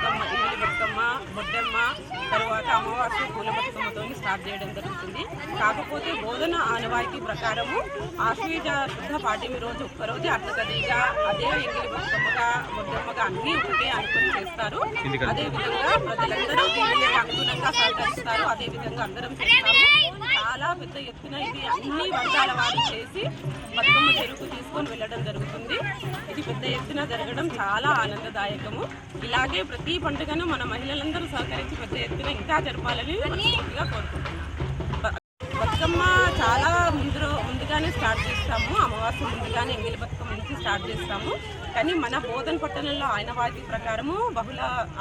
బతుకమ్మ, ఇంగిలి బతుకమ్మ, బొడ్డెమ్మ, తర్వాత అమావాస్య పూల బతుకమ్మతో స్టార్ట్ చేయడం జరుగుతుంది. కాకపోతే బోధన ఆనవాయితీ ప్రకారము ఆశ్వీజ శుద్ధ పాడ్యమి రోజు ఒక్కరోజు అట్లకదిగా అదే ఇంగిలి బతుకమ్మగా బొడ్డెమ్మగా అన్నీ ఒకటే అనుకుని చేస్తారు. అదేవిధంగా ప్రజలందరూ దీనికి అనుగుణంగా సహకరిస్తారు. అదేవిధంగా అందరం చేస్తాము. చాలా పెద్ద ఎత్తున ఇది అన్ని వర్గాల వారు చేసి బతుకమ్మ చెరుకు తీసుకొని వెళ్ళడం జరుగుతుంది. ఇది పెద్ద ఎత్తున జరగడం చాలా ఆనందదాయకము. ఇలాగే ప్రతి పండుగను మన మహిళలందరూ సహకరించి పెద్ద ఎత్తున ఇంకా జరపాలని మనస్ఫూర్తిగా కోరుకుంటున్నాం. బతుకమ్మ చాలా ముందుగానే స్టార్ట్ చేస్తాము. అమావాస్య ముందుగానే ఎంగిలి బతుకమ్మ నుంచి స్టార్ట్ చేస్తాము. కానీ మన బోధన పట్టణంలో ఆనవాయితీ ప్రకారము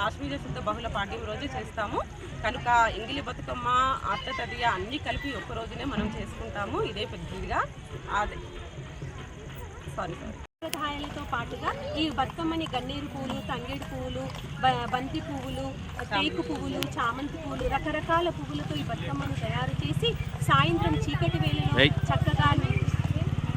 ఆశ్వీజ శుద్ధ బహుళ పాడ్యం రోజు చేస్తాము. కనుక ఎంగిలి బతుకమ్మ, అట్లతదియ అన్నీ కలిపి ఒక్క రోజునే మనం చేసుకుంటాము. ఇదే పెద్దదిగా సాంప్రదాయాలతో పాటుగా ఈ బతుకమ్మని గన్నేరు పువ్వులు, తంగేడు పువ్వులు, బంతి పువ్వులు, టేకు పువ్వులు, చామంతి పువ్వులు, రకరకాల పువ్వులతో ఈ బతుకమ్మను తయారు చేసి సాయంత్రం చీకటి వేళలో చక్కగా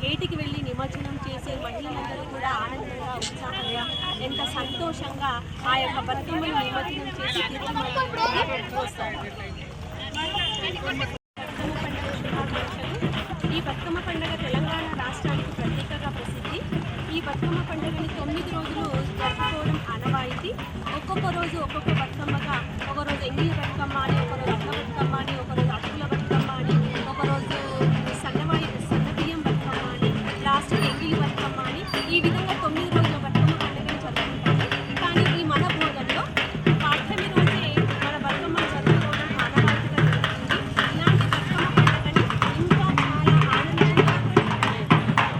ఏటికి వెళ్ళి నిమజ్జనం చేసే మహిళలందరూ కూడా ఆనందంగా, ఉత్సాహంగా, ఎంత సంతోషంగా ఆ యొక్క బతుకమ్మను నిమజ్జనం చేసి వస్తారు. ఈ బతుకమ్మ పండుగ తెలంగాణ రాష్ట్రానికి ప్రత్యేకంగా ప్రసిద్ధి. ఈ బతుకమ్మ పండుగని 9 రోజులు జరుపుకోవడం ఆనవాయితీ. ఒక్కొక్క రోజు ఒక్కొక్క బతుకమ్మగా, ఒకరోజు ఎంగిలి బతుకమ్మ అని, ఒకరోజు అట్ల బతుకమ్మ అని, ఒకరోజు అటుకుల బతుకమ్మ అని, ఒకరోజు సన్నబియ్యం బతుకమ్మ అని, లాస్ట్ ఎంగిలి బతుకమ్మ అని, ఈ విధంగా 9 రోజుల బతుకమ్మ పండుగను జరుపుకుంటాము. కానీ ఈ మన బోధనలో పాఠ్యమి రోజే మన బతుకమ్మను జరుపుకోవడం ఆనవాయితీగా జరుగుతుంది. ఇలాంటి బతుకమ్మ పండుగని ఇంకా చాలా ఆనందంగా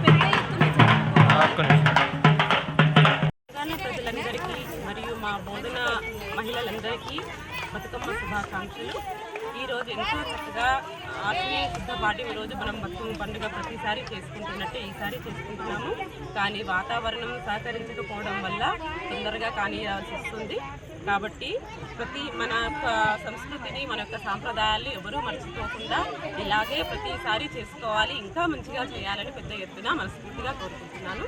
పెద్ద ఎత్తున జరుపుకోవాలి. ప్రజలందరికీ మరియు మా బోధన మహిళలందరికీ బతుకమ్మ శుభాకాంక్షలు. ఈరోజు ఎంతో చక్కగా ఆశ్వీజ శుద్ధ పాడ్యమి రోజు మనం బతుకమ్మ పండుగ ప్రతిసారి చేసుకుంటున్నట్టే ఈసారి చేసుకుంటున్నాము. కానీ వాతావరణం సహకరించకపోవడం వల్ల తొందరగా కానియాల్సి వస్తుంది. కాబట్టి మన యొక్క సంస్కృతిని, మన యొక్క సాంప్రదాయాల్ని ఎవరూ మర్చిపోకుండా ఇలాగే ప్రతిసారి చేసుకోవాలి, ఇంకా మంచిగా చేయాలని పెద్ద ఎత్తున మనస్ఫూర్తిగా కోరుకుంటున్నాను.